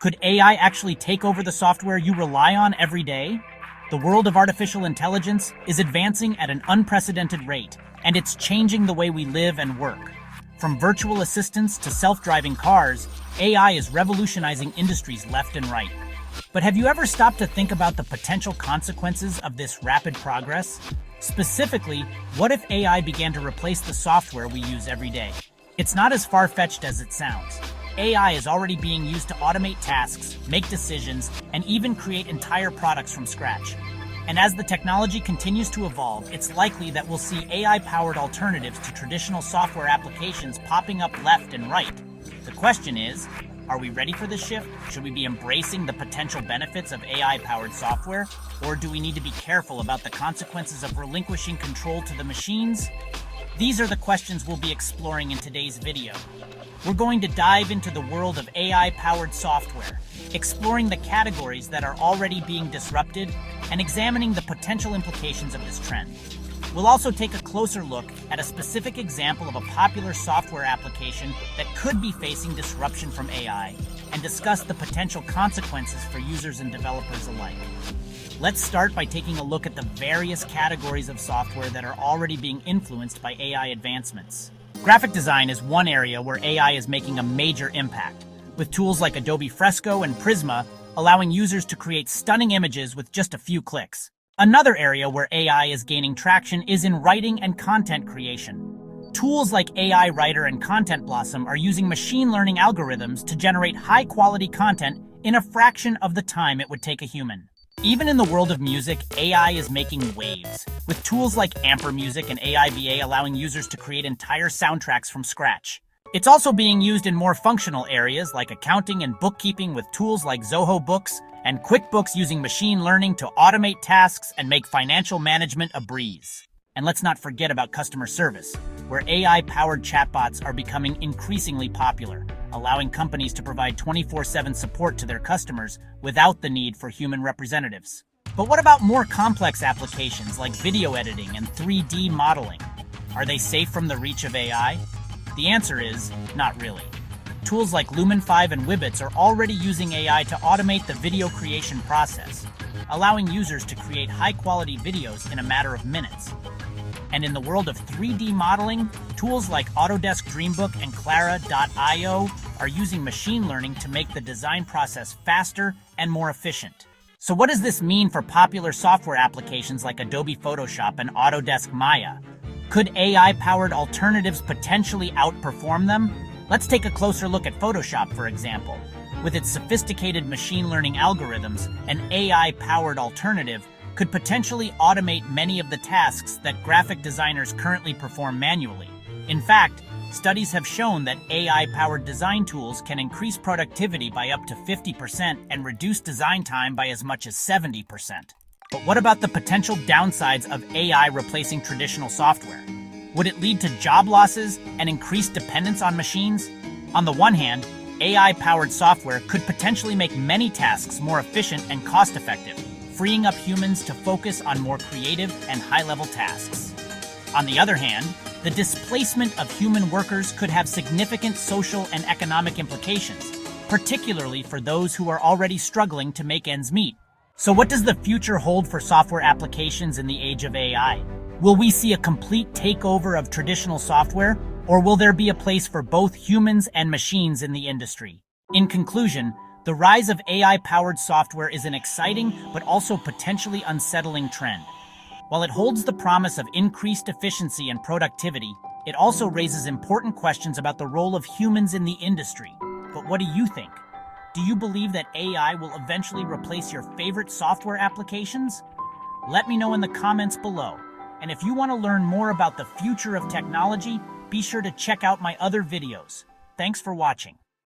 Could AI actually take over the software you rely on every day? The world of artificial intelligence is advancing at an unprecedented rate, and it's changing the way we live and work. From virtual assistants to self-driving cars, AI is revolutionizing industries left and right. But have you ever stopped to think about the potential consequences of this rapid progress? Specifically, what if AI began to replace the software we use every day? It's not as far-fetched as it sounds. AI is already being used to automate tasks, make decisions, and even create entire products from scratch. And as the technology continues to evolve, it's likely that we'll see AI-powered alternatives to traditional software applications popping up left and right. The question is, are we ready for this shift? Should we be embracing the potential benefits of AI-powered software? Or do we need to be careful about the consequences of relinquishing control to the machines? These are the questions we'll be exploring in today's video. We're going to dive into the world of AI-powered software, exploring the categories that are already being disrupted, and examining the potential implications of this trend. We'll also take a closer look at a specific example of a popular software application that could be facing disruption from AI, and discuss the potential consequences for users and developers alike. Let's start by taking a look at the various categories of software that are already being influenced by AI advancements. Graphic design is one area where AI is making a major impact, with tools like Adobe Fresco and Prisma allowing users to create stunning images with just a few clicks. Another area where AI is gaining traction is in writing and content creation. Tools like AI Writer and Content Blossom are using machine learning algorithms to generate high-quality content in a fraction of the time it would take a human. Even in the world of music, AI is making waves, with tools like Amper Music and AIVA allowing users to create entire soundtracks from scratch. It's also being used in more functional areas like accounting and bookkeeping with tools like Zoho Books and QuickBooks using machine learning to automate tasks and make financial management a breeze. And let's not forget about customer service, where AI-powered chatbots are becoming increasingly popular, allowing companies to provide 24/7 support to their customers without the need for human representatives. But what about more complex applications like video editing and 3D modeling? Are they safe from the reach of AI? The answer is, not really. Tools like Lumen 5 and Wibbits are already using AI to automate the video creation process, allowing users to create high-quality videos in a matter of minutes. And in the world of 3D modeling, tools like Autodesk Dreambook and Clara.io are using machine learning to make the design process faster and more efficient. So what does this mean for popular software applications like Adobe Photoshop and Autodesk Maya? Could AI-powered alternatives potentially outperform them? Let's take a closer look at Photoshop, for example. With its sophisticated machine learning algorithms, an AI-powered alternative could potentially automate many of the tasks that graphic designers currently perform manually. In fact, studies have shown that AI-powered design tools can increase productivity by up to 50% and reduce design time by as much as 70%. But what about the potential downsides of AI replacing traditional software? Would it lead to job losses and increased dependence on machines? On the one hand, AI-powered software could potentially make many tasks more efficient and cost-effective, freeing up humans to focus on more creative and high-level tasks. On the other hand, the displacement of human workers could have significant social and economic implications, particularly for those who are already struggling to make ends meet. So what does the future hold for software applications in the age of AI? Will we see a complete takeover of traditional software, or will there be a place for both humans and machines in the industry? In conclusion, the rise of AI-powered software is an exciting but also potentially unsettling trend. While it holds the promise of increased efficiency and productivity, it also raises important questions about the role of humans in the industry. But what do you think? Do you believe that AI will eventually replace your favorite software applications? Let me know in the comments below. And if you want to learn more about the future of technology, be sure to check out my other videos. Thanks for watching.